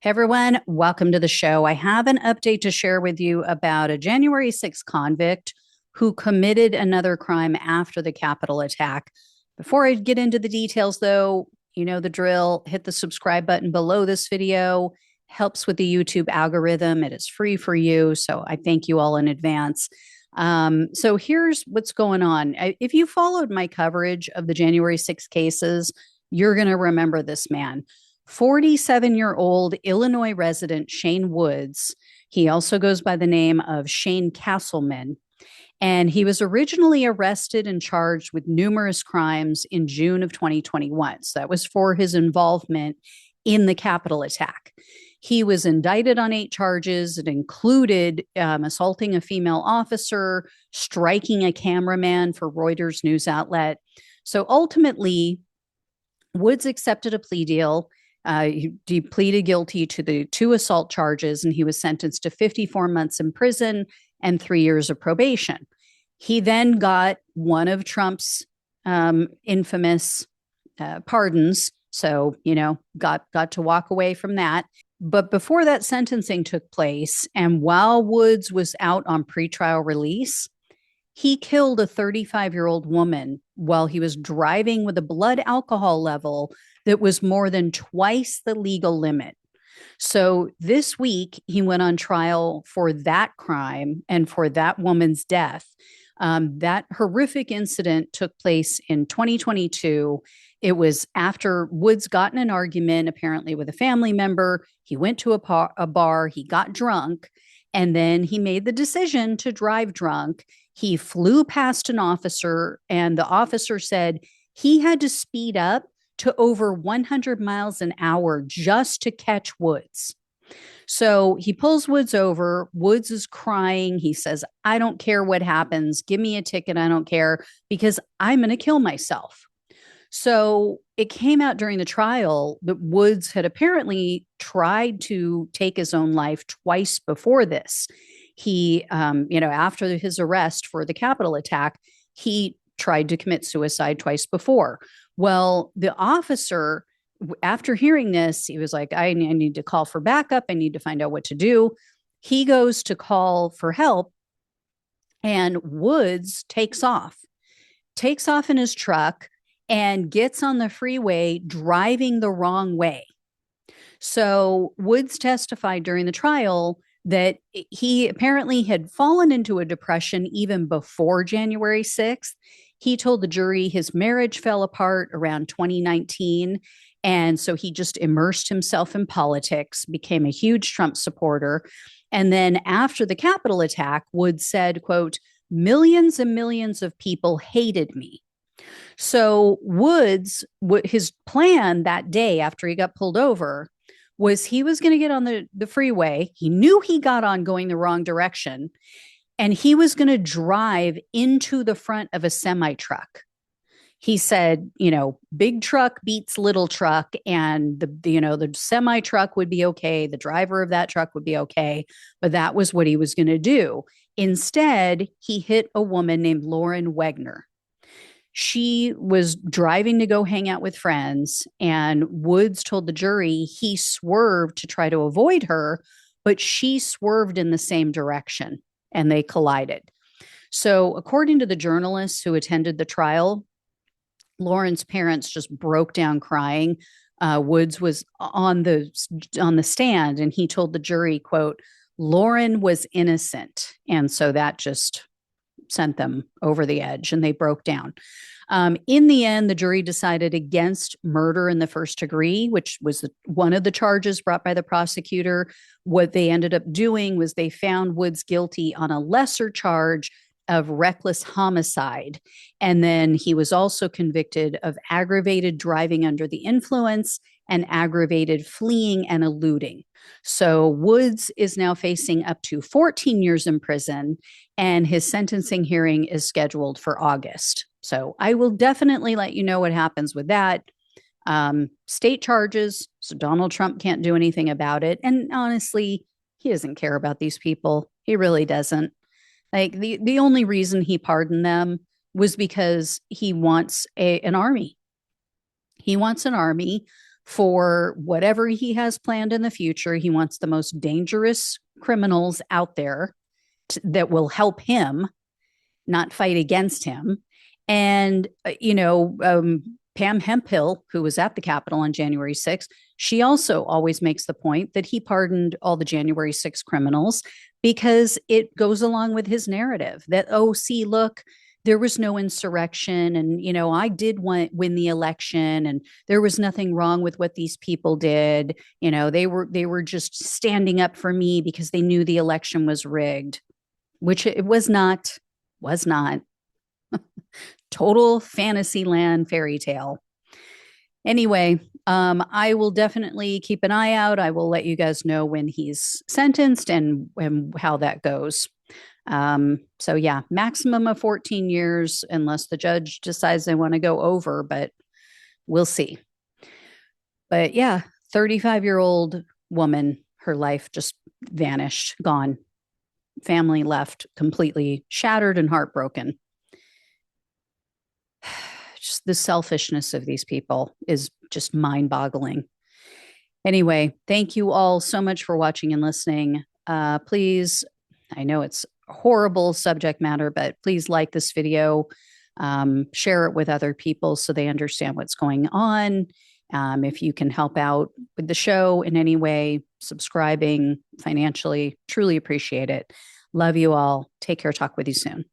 Hey everyone, welcome to the show. I have an update to share with you about a January 6th convict who committed another crime after the Capitol attack. Before I get into the details, though, you know the drill. Hit the subscribe button below this video. Helps with the YouTube algorithm. It is free for you. So I thank you all in advance. So here's what's going on. If you followed my coverage of the January 6th cases, you're going to remember this man. 47-year-old Illinois resident Shane Woods. He also goes by the name of Shane Castleman. And he was originally arrested and charged with numerous crimes in June of 2021. So that was for his involvement in the Capitol attack. He was indicted on 8 charges. It included assaulting a female officer, striking a cameraman for Reuters news outlet. So ultimately, Woods accepted a plea deal. He pleaded guilty to the 2 assault charges, and he was sentenced to 54 months in prison and 3 years of probation. He then got one of Trump's infamous pardons, so got to walk away from that. But before that sentencing took place, and while Woods was out on pretrial release, he killed a 35-year-old woman while he was driving with a blood alcohol level that was more than twice the legal limit. So this week, he went on trial for that crime and for that woman's death. That horrific incident took place in 2022. It was after Woods got in an argument, apparently with a family member. He went to a bar, he got drunk, and then he made the decision to drive drunk. He flew past an officer, and the officer said he had to speed up to over 100 miles an hour just to catch Woods. So he pulls Woods over. Woods is crying. He says, "I don't care what happens. Give me a ticket. I don't care because I'm going to kill myself." So it came out during the trial that Woods had apparently tried to take his own life twice before this. He, after his arrest for the Capitol attack, he tried to commit suicide twice before. Well, the officer, after hearing this, he was like, I need to call for backup. I need to find out what to do. He goes to call for help, and Woods takes off in his truck and gets on the freeway driving the wrong way. So Woods testified during the trial that he apparently had fallen into a depression even before January 6th. He told the jury his marriage fell apart around 2019. And so he just immersed himself in politics, became a huge Trump supporter. And then after the Capitol attack, Woods said, quote, "Millions and millions of people hated me." So Woods, his plan that day after he got pulled over was he was going to get on the freeway. He knew he got on going the wrong direction, and he was going to drive into the front of a semi truck. He said, big truck beats little truck, and the semi truck would be okay. The driver of that truck would be okay, but that was what he was going to do. Instead, he hit a woman named Lauren Wegner. She was driving to go hang out with friends, and Woods told the jury he swerved to try to avoid her, but she swerved in the same direction and they collided. So, according to the journalists who attended the trial, Lauren's parents just broke down crying. Woods was on the stand, and he told the jury, quote, "Lauren was innocent." And so that just sent them over the edge, and they broke down. In the end, the jury decided against murder in the first degree, which was one of the charges brought by the prosecutor. What they ended up doing was they found Woods guilty on a lesser charge of reckless homicide. And then he was also convicted of aggravated driving under the influence and aggravated fleeing and eluding. So Woods is now facing up to 14 years in prison, and his sentencing hearing is scheduled for August. So I will definitely let you know what happens with that. State charges, so Donald Trump can't do anything about it. And honestly, he doesn't care about these people. He really doesn't. Like the only reason he pardoned them was because he wants an army. He wants an army for whatever he has planned in the future. He wants the most dangerous criminals out there that will help him, not fight against him. And, Pam Hemphill, who was at the Capitol on January 6th, she also always makes the point that he pardoned all the January 6th criminals because it goes along with his narrative that, oh, see, look, there was no insurrection. And, I did win the election and there was nothing wrong with what these people did. They were just standing up for me because they knew the election was rigged, which it was not total fantasy land fairy tale. Anyway, I will definitely keep an eye out. I will let you guys know when he's sentenced and how that goes. So yeah, maximum of 14 years unless the judge decides they want to go over, but we'll see. But yeah, 35-year-old woman, her life just vanished, gone. Family left completely shattered and heartbroken. Just the selfishness of these people is just mind-boggling. Anyway, thank you all so much for watching and listening. Please, I know it's horrible subject matter, but please like this video, share it with other people so they understand what's going on. If you can help out with the show in any way, subscribing financially, truly appreciate it. Love you all. Take care. Talk with you soon.